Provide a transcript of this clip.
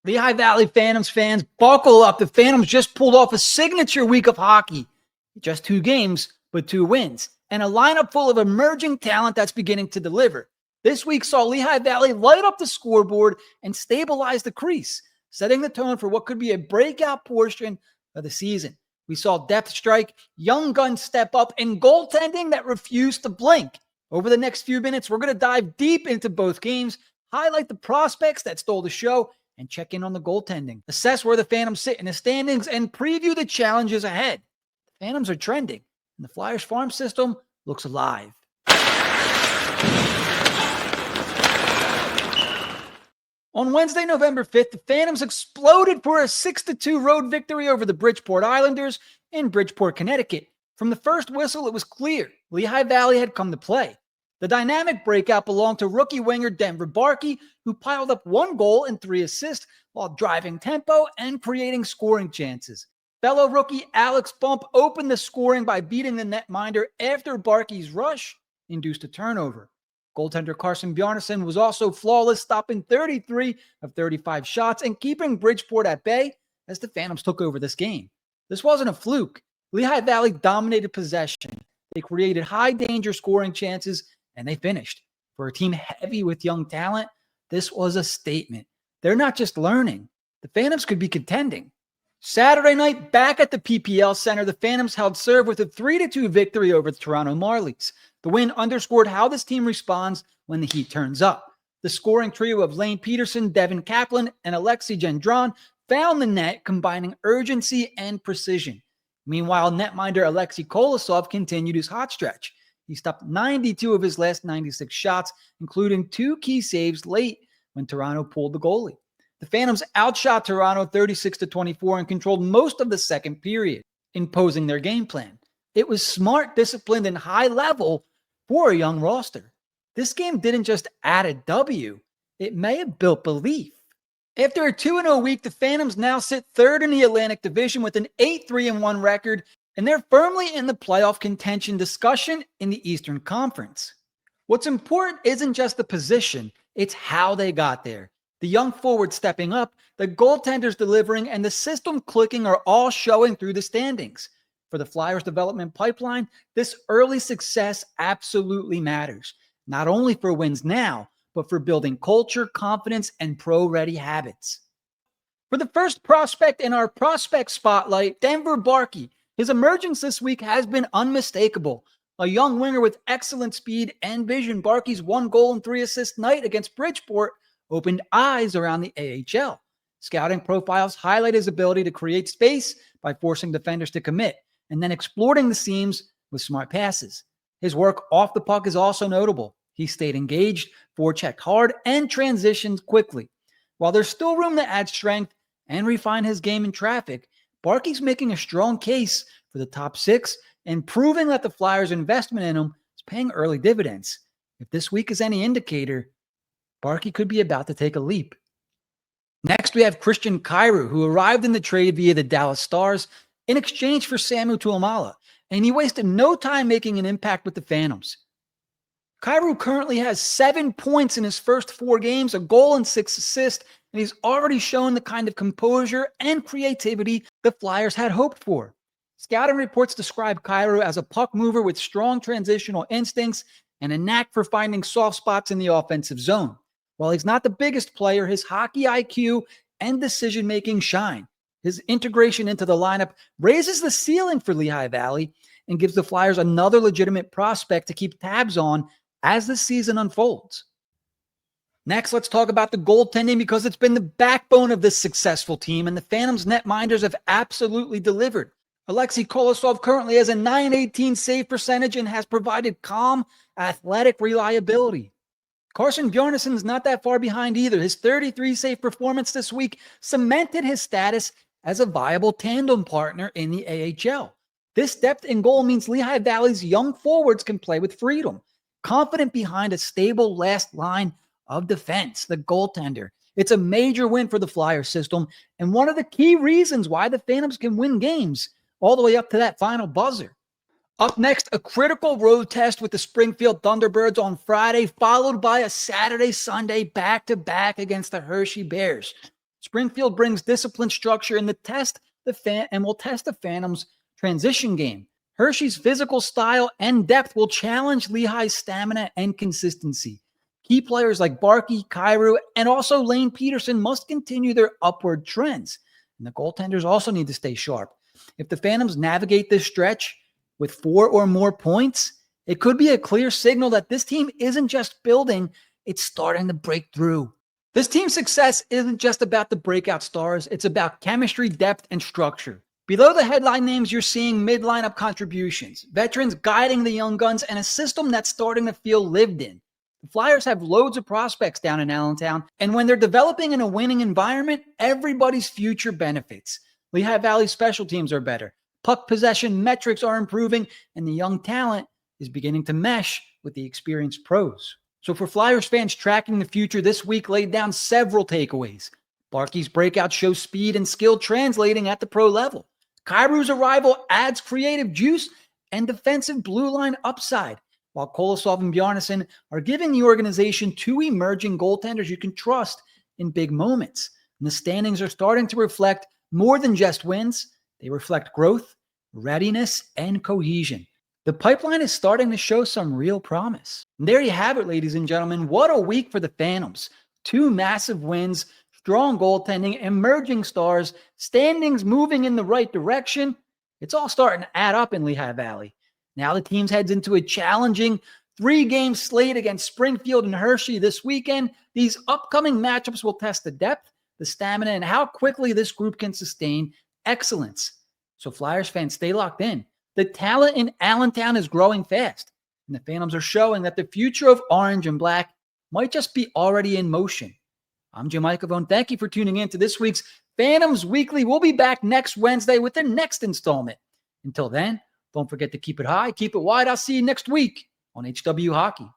Lehigh Valley Phantoms fans, buckle up. The Phantoms just pulled off a signature week of hockey. Just 2 games, but 2 wins. And a lineup full of emerging talent that's beginning to deliver. This week saw Lehigh Valley light up the scoreboard and stabilize the crease, setting the tone for what could be a breakout portion of the season. We saw depth strike, young guns step up, and goaltending that refused to blink. Over the next few minutes, we're going to dive deep into both games, highlight the prospects that stole the show, and check in on the goaltending. Assess where the Phantoms sit in the standings and preview the challenges ahead. The Phantoms are trending, and the Flyers farm system looks alive. On Wednesday, November 5th, the Phantoms exploded for a 6-2 road victory over the Bridgeport Islanders in Bridgeport, Connecticut. From the first whistle, it was clear Lehigh Valley had come to play. The dynamic breakout belonged to rookie winger Denver Barkey, who piled up 1 goal and 3 assists while driving tempo and creating scoring chances. Fellow rookie Aleksei opened the scoring by beating the netminder after Barkey's rush induced a turnover. Goaltender Carson Bjarnasson was also flawless, stopping 33 of 35 shots and keeping Bridgeport at bay as the Phantoms took over this game. This wasn't a fluke. Lehigh Valley dominated possession. They created high-danger scoring chances, and they finished. For a team heavy with young talent, this was a statement. They're not just learning. The Phantoms could be contending. Saturday night, back at the PPL Center, the Phantoms held serve with a 3-2 victory over the Toronto Marlies. The win underscored how this team responds when the heat turns up. The scoring trio of Lane Peterson, Devin Kaplan, and Aleksei found the net, combining urgency and precision. Meanwhile, netminder Aleksei Kolosov continued his hot stretch. He stopped 92 of his last 96 shots, including 2 key saves late when Toronto pulled the goalie. The Phantoms outshot Toronto 36-24 and controlled most of the second period, imposing their game plan. It was smart, disciplined, and high level for a young roster. This game didn't just add a W, it may have built belief. After a 2-0 week, the Phantoms now sit 3rd in the Atlantic Division with an 8-3-1 record, and they're firmly in the playoff contention discussion in the Eastern Conference. What's important isn't just the position, it's how they got there. The young forwards stepping up, the goaltenders delivering, and the system clicking are all showing through the standings. For the Flyers development pipeline, this early success absolutely matters, not only for wins now, but for building culture, confidence, and pro-ready habits. For the first prospect in our prospect spotlight, Denver Barkey. His emergence this week has been unmistakable. A young winger with excellent speed and vision, Barkey's 1 goal and 3 assist night against Bridgeport opened eyes around the AHL. Scouting profiles highlight his ability to create space by forcing defenders to commit, and then exploiting the seams with smart passes. His work off the puck is also notable. He stayed engaged, forechecked hard, and transitioned quickly. While there's still room to add strength and refine his game in traffic, Barkey's making a strong case for the top 6 and proving that the Flyers' investment in him is paying early dividends. If this week is any indicator, Barkey could be about to take a leap. Next, we have Christian Kyrou, who arrived in the trade via the Dallas Stars in exchange for Samu Tuomaala, and he wasted no time making an impact with the Phantoms. Kyrou currently has 7 points in his first 4 games, a goal and 6 assists, and he's already shown the kind of composure and creativity the Flyers had hoped for. Scouting reports describe Kyrou as a puck mover with strong transitional instincts and a knack for finding soft spots in the offensive zone. While he's not the biggest player, his hockey IQ and decision-making shine. His integration into the lineup raises the ceiling for Lehigh Valley and gives the Flyers another legitimate prospect to keep tabs on as the season unfolds. Next, let's talk about the goaltending because it's been the backbone of this successful team, and the Phantoms netminders have absolutely delivered. Aleksei Kolosov currently has a .918 save percentage and has provided calm, athletic reliability. Carson Bjarnasson is not that far behind either. His 33 save performance this week cemented his status as a viable tandem partner in the AHL. This depth in goal means Lehigh Valley's young forwards can play with freedom, confident behind a stable last line of defense, the goaltender. It's a major win for the Flyers system and one of the key reasons why the Phantoms can win games all the way up to that final buzzer. Up next, a critical road test with the Springfield Thunderbirds on Friday, followed by a Saturday-Sunday back-to-back against the Hershey Bears. Springfield brings disciplined structure and will test the Phantoms' transition game. Hershey's physical style and depth will challenge Lehigh's stamina and consistency. Key players like Barkey, Kyrou, and also Lane Peterson must continue their upward trends. And the goaltenders also need to stay sharp. If the Phantoms navigate this stretch with 4 or more points, it could be a clear signal that this team isn't just building, it's starting to break through. This team's success isn't just about the breakout stars, it's about chemistry, depth, and structure. Below the headline names, you're seeing mid-lineup contributions, veterans guiding the young guns, and a system that's starting to feel lived in. The Flyers have loads of prospects down in Allentown, and when they're developing in a winning environment, everybody's future benefits. Lehigh Valley special teams are better. Puck possession metrics are improving, and the young talent is beginning to mesh with the experienced pros. So for Flyers fans tracking the future, this week laid down several takeaways. Barkey's breakout shows speed and skill translating at the pro level. Kyrou's arrival adds creative juice and defensive blue line upside, while Kolosov and Bjarnasson are giving the organization 2 emerging goaltenders you can trust in big moments. And the standings are starting to reflect more than just wins. They reflect growth, readiness, and cohesion. The pipeline is starting to show some real promise. And there you have it, ladies and gentlemen. What a week for the Phantoms. 2 massive wins, strong goaltending, emerging stars, standings moving in the right direction. It's all starting to add up in Lehigh Valley. Now the team heads into a challenging 3-game slate against Springfield and Hershey this weekend. These upcoming matchups will test the depth, the stamina, and how quickly this group can sustain excellence. So Flyers fans, stay locked in. The talent in Allentown is growing fast, and the Phantoms are showing that the future of orange and black might just be already in motion. I'm Jim Icavone. Thank you for tuning in to this week's Phantoms Weekly. We'll be back next Wednesday with the next installment. Until then, don't forget to keep it high, keep it wide. I'll see you next week on HW Hockey.